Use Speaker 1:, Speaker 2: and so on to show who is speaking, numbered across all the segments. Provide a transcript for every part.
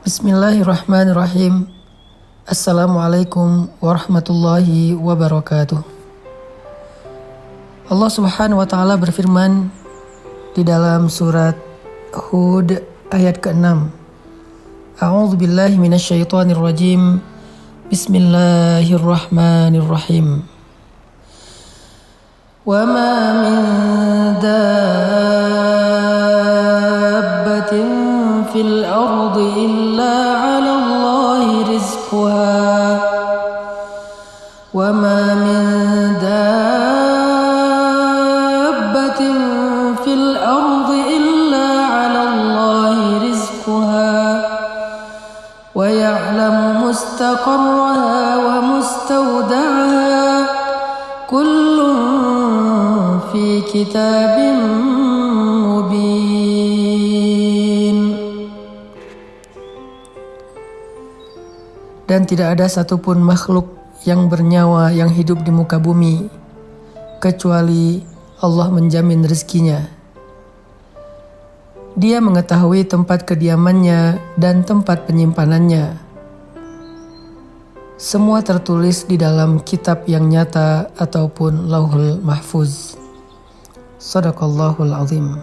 Speaker 1: Bismillahirrahmanirrahim. Assalamualaikum warahmatullahi wabarakatuh. Allah Subhanahu wa taala berfirman di dalam surat Hud ayat ke-6. A'udzu billahi minasyaitonir rajim. Bismillahirrahmanirrahim. Wa ma min dabbatin fil ardi illa 'ala Allahi rizquha wa ma min dabbatin fil ardi illa 'ala Allahi rizquha wa ya'lamu mustaqarraha wa mustawda'aha kullun fi kitabim mubin. Dan tidak ada satupun makhluk yang bernyawa yang hidup di muka bumi kecuali Allah menjamin rezekinya. Dia mengetahui tempat kediamannya dan tempat penyimpanannya. Semua tertulis di dalam kitab yang nyata ataupun Lauhul Mahfuz. Shadaqallahul azim.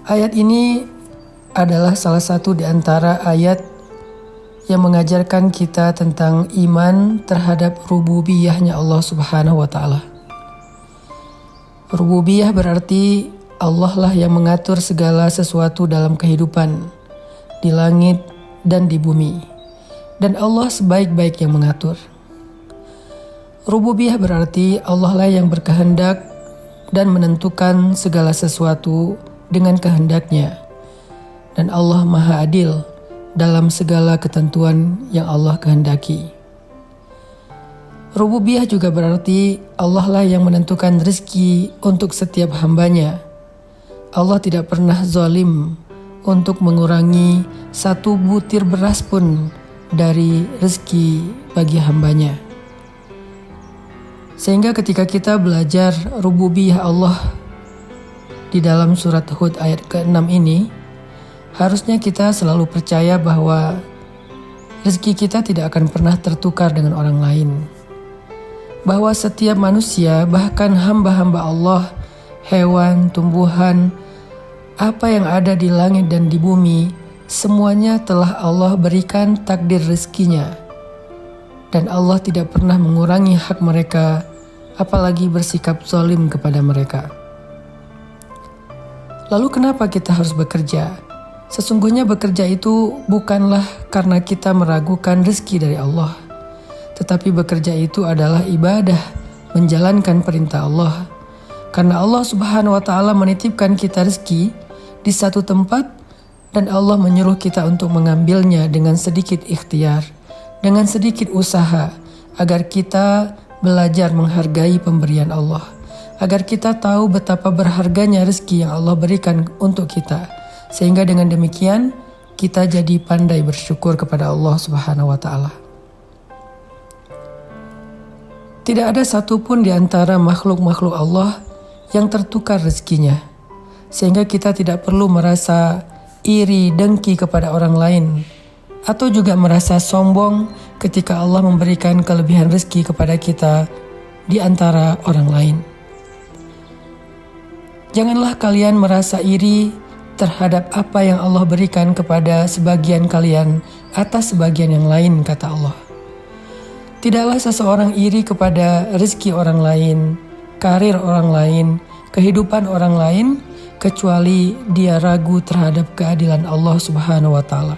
Speaker 1: Ayat ini adalah salah satu di antara ayat yang mengajarkan kita tentang iman terhadap rububiyahnya Allah Subhanahu wa taala. Rububiyah berarti Allah lah yang mengatur segala sesuatu dalam kehidupan di langit dan di bumi, dan Allah sebaik-baik yang mengatur. Rububiyah berarti Allah lah yang berkehendak dan menentukan segala sesuatu dengan kehendaknya, dan Allah Maha Adil dalam segala ketentuan yang Allah kehendaki. Rububiyah juga berarti Allah lah yang menentukan rezeki untuk setiap hambanya. Allah tidak pernah zalim untuk mengurangi satu butir beras pun dari rezeki bagi hambanya. Sehingga ketika kita belajar rububiyah Allah di dalam surat Hud ayat ke-6 ini, harusnya kita selalu percaya bahwa rezeki kita tidak akan pernah tertukar dengan orang lain. Bahwa setiap manusia, bahkan hamba-hamba Allah, hewan, tumbuhan, apa yang ada di langit dan di bumi, semuanya telah Allah berikan takdir rezekinya. Dan Allah tidak pernah mengurangi hak mereka, apalagi bersikap zalim kepada mereka. Lalu kenapa kita harus bekerja? Sesungguhnya bekerja itu bukanlah karena kita meragukan rezeki dari Allah, tetapi bekerja itu adalah ibadah, menjalankan perintah Allah. Karena Allah Subhanahu wa taala menitipkan kita rezeki di satu tempat, dan Allah menyuruh kita untuk mengambilnya dengan sedikit ikhtiar, dengan sedikit usaha, agar kita belajar menghargai pemberian Allah, agar kita tahu betapa berharganya rezeki yang Allah berikan untuk kita, sehingga dengan demikian kita jadi pandai bersyukur kepada Allah Subhanahu wa taala. Tidak ada satupun di antara makhluk-makhluk Allah yang tertukar rezekinya, sehingga kita tidak perlu merasa iri dengki kepada orang lain, atau juga merasa sombong ketika Allah memberikan kelebihan rezeki kepada kita di antara orang lain. Janganlah kalian merasa iri terhadap apa yang Allah berikan kepada sebagian kalian atas sebagian yang lain, kata Allah. Tidaklah seseorang iri kepada rezeki orang lain, karir orang lain, kehidupan orang lain, kecuali dia ragu terhadap keadilan Allah Subhanahu wa taala.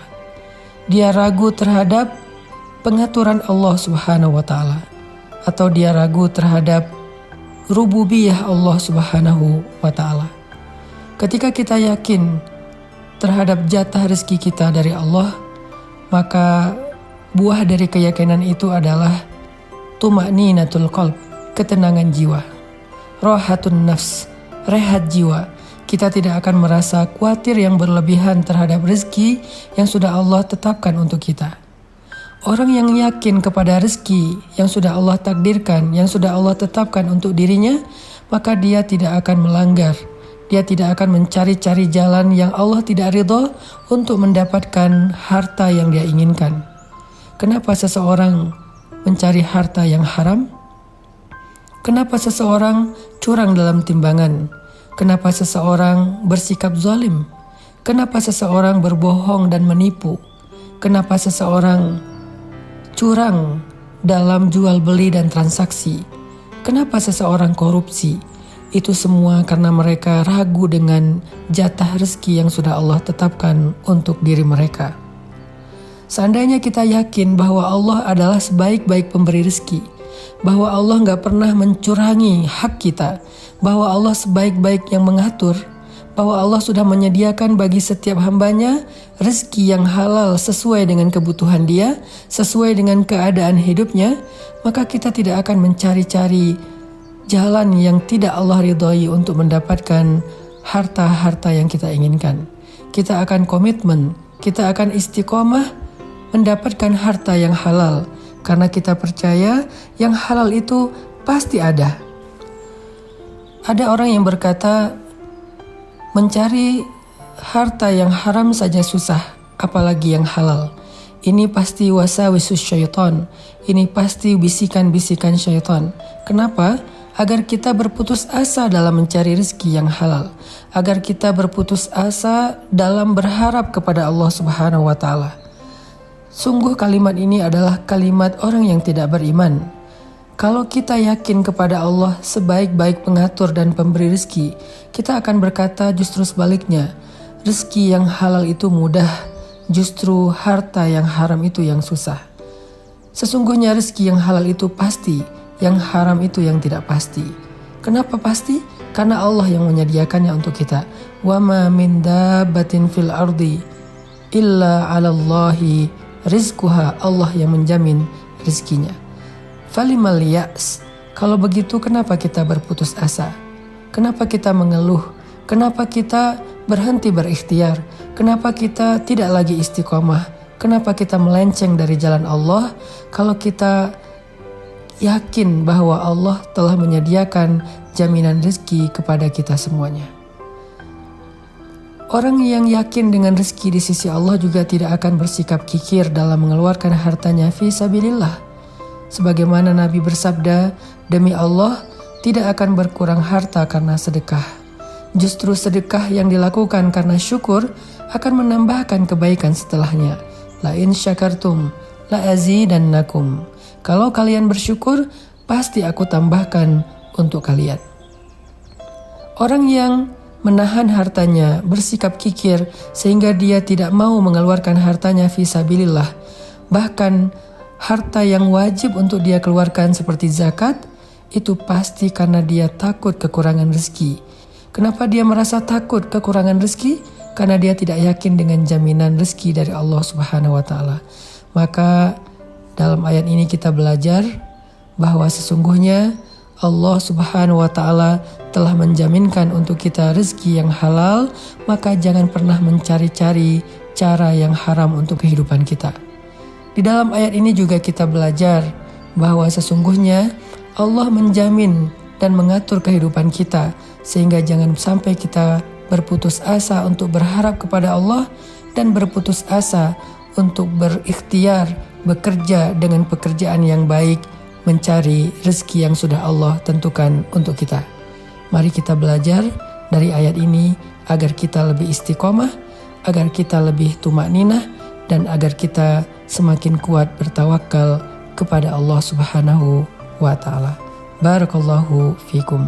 Speaker 1: Dia ragu terhadap pengaturan Allah Subhanahu wa taala, atau dia ragu terhadap rububiyah Allah Subhanahu wa taala. Ketika kita yakin terhadap jatah rezeki kita dari Allah, maka buah dari keyakinan itu adalah tuma'ninatul qalb, ketenangan jiwa, rahatun nafs, rehat jiwa. Kita tidak akan merasa khawatir yang berlebihan terhadap rezeki yang sudah Allah tetapkan untuk kita. Orang yang yakin kepada rezeki yang sudah Allah takdirkan, yang sudah Allah tetapkan untuk dirinya, maka dia tidak akan melanggar Dia tidak akan mencari-cari jalan yang Allah tidak ridho untuk mendapatkan harta yang dia inginkan. Kenapa seseorang mencari harta yang haram? Kenapa seseorang curang dalam timbangan? Kenapa seseorang bersikap zalim? Kenapa seseorang berbohong dan menipu? Kenapa seseorang curang dalam jual beli dan transaksi? Kenapa seseorang korupsi? Itu semua karena mereka ragu dengan jatah rezeki yang sudah Allah tetapkan untuk diri mereka. Seandainya kita yakin bahwa Allah adalah sebaik-baik pemberi rezeki, bahwa Allah gak pernah mencurangi hak kita, bahwa Allah sebaik-baik yang mengatur, bahwa Allah sudah menyediakan bagi setiap hambanya rezeki yang halal sesuai dengan kebutuhan dia, sesuai dengan keadaan hidupnya, maka kita tidak akan mencari-cari jalan yang tidak Allah ridhoi untuk mendapatkan harta-harta yang kita inginkan. Kita akan komitmen, kita akan istiqomah mendapatkan harta yang halal, karena kita percaya yang halal itu pasti ada. Ada orang yang berkata, mencari harta yang haram saja susah, apalagi yang halal. Ini pasti wasawisus syaitan, ini pasti bisikan-bisikan syaitan. Kenapa? Agar kita berputus asa dalam mencari rezeki yang halal, agar kita berputus asa dalam berharap kepada Allah Subhanahu wa Ta'ala. Sungguh kalimat ini adalah kalimat orang yang tidak beriman. Kalau kita yakin kepada Allah sebaik-baik pengatur dan pemberi rezeki, kita akan berkata justru sebaliknya, rezeki yang halal itu mudah, justru harta yang haram itu yang susah. Sesungguhnya rezeki yang halal itu pasti, yang haram itu yang tidak pasti. Kenapa pasti? Karena Allah yang menyediakannya untuk kita. Wa ma min dabbatin fil ardi illa 'alallahi rizquha. Allah yang menjamin rezekinya. Falimal ya's. Kalau begitu kenapa kita berputus asa? Kenapa kita mengeluh? Kenapa kita berhenti berikhtiar? Kenapa kita tidak lagi istiqomah? Kenapa kita melenceng dari jalan Allah? Kalau kita yakin bahwa Allah telah menyediakan jaminan rezeki kepada kita semuanya. Orang yang yakin dengan rezeki di sisi Allah juga tidak akan bersikap kikir dalam mengeluarkan hartanya fi sabilillah. Sebagaimana Nabi bersabda, demi Allah tidak akan berkurang harta karena sedekah. Justru sedekah yang dilakukan karena syukur akan menambahkan kebaikan setelahnya. La in syakartum la azidannakum. Kalau kalian bersyukur, pasti aku tambahkan untuk kalian. Orang yang menahan hartanya, bersikap kikir sehingga dia tidak mau mengeluarkan hartanya fi sabilillah, bahkan harta yang wajib untuk dia keluarkan seperti zakat, itu pasti karena dia takut kekurangan rezeki. Kenapa dia merasa takut kekurangan rezeki? Karena dia tidak yakin dengan jaminan rezeki dari Allah Subhanahu wa Ta'ala. Maka dalam ayat ini kita belajar bahwa sesungguhnya Allah Subhanahu wa Ta'ala telah menjaminkan untuk kita rezeki yang halal, maka jangan pernah mencari-cari cara yang haram untuk kehidupan kita. Di dalam ayat ini juga kita belajar bahwa sesungguhnya Allah menjamin dan mengatur kehidupan kita, sehingga jangan sampai kita berputus asa untuk berharap kepada Allah dan berputus asa untuk berikhtiar, bekerja dengan pekerjaan yang baik, mencari rezeki yang sudah Allah tentukan untuk kita. Mari kita belajar dari ayat ini agar kita lebih istiqomah, agar kita lebih tumakninah, dan agar kita semakin kuat bertawakal kepada Allah Subhanahu wa Ta'ala. Barakallahu fikum.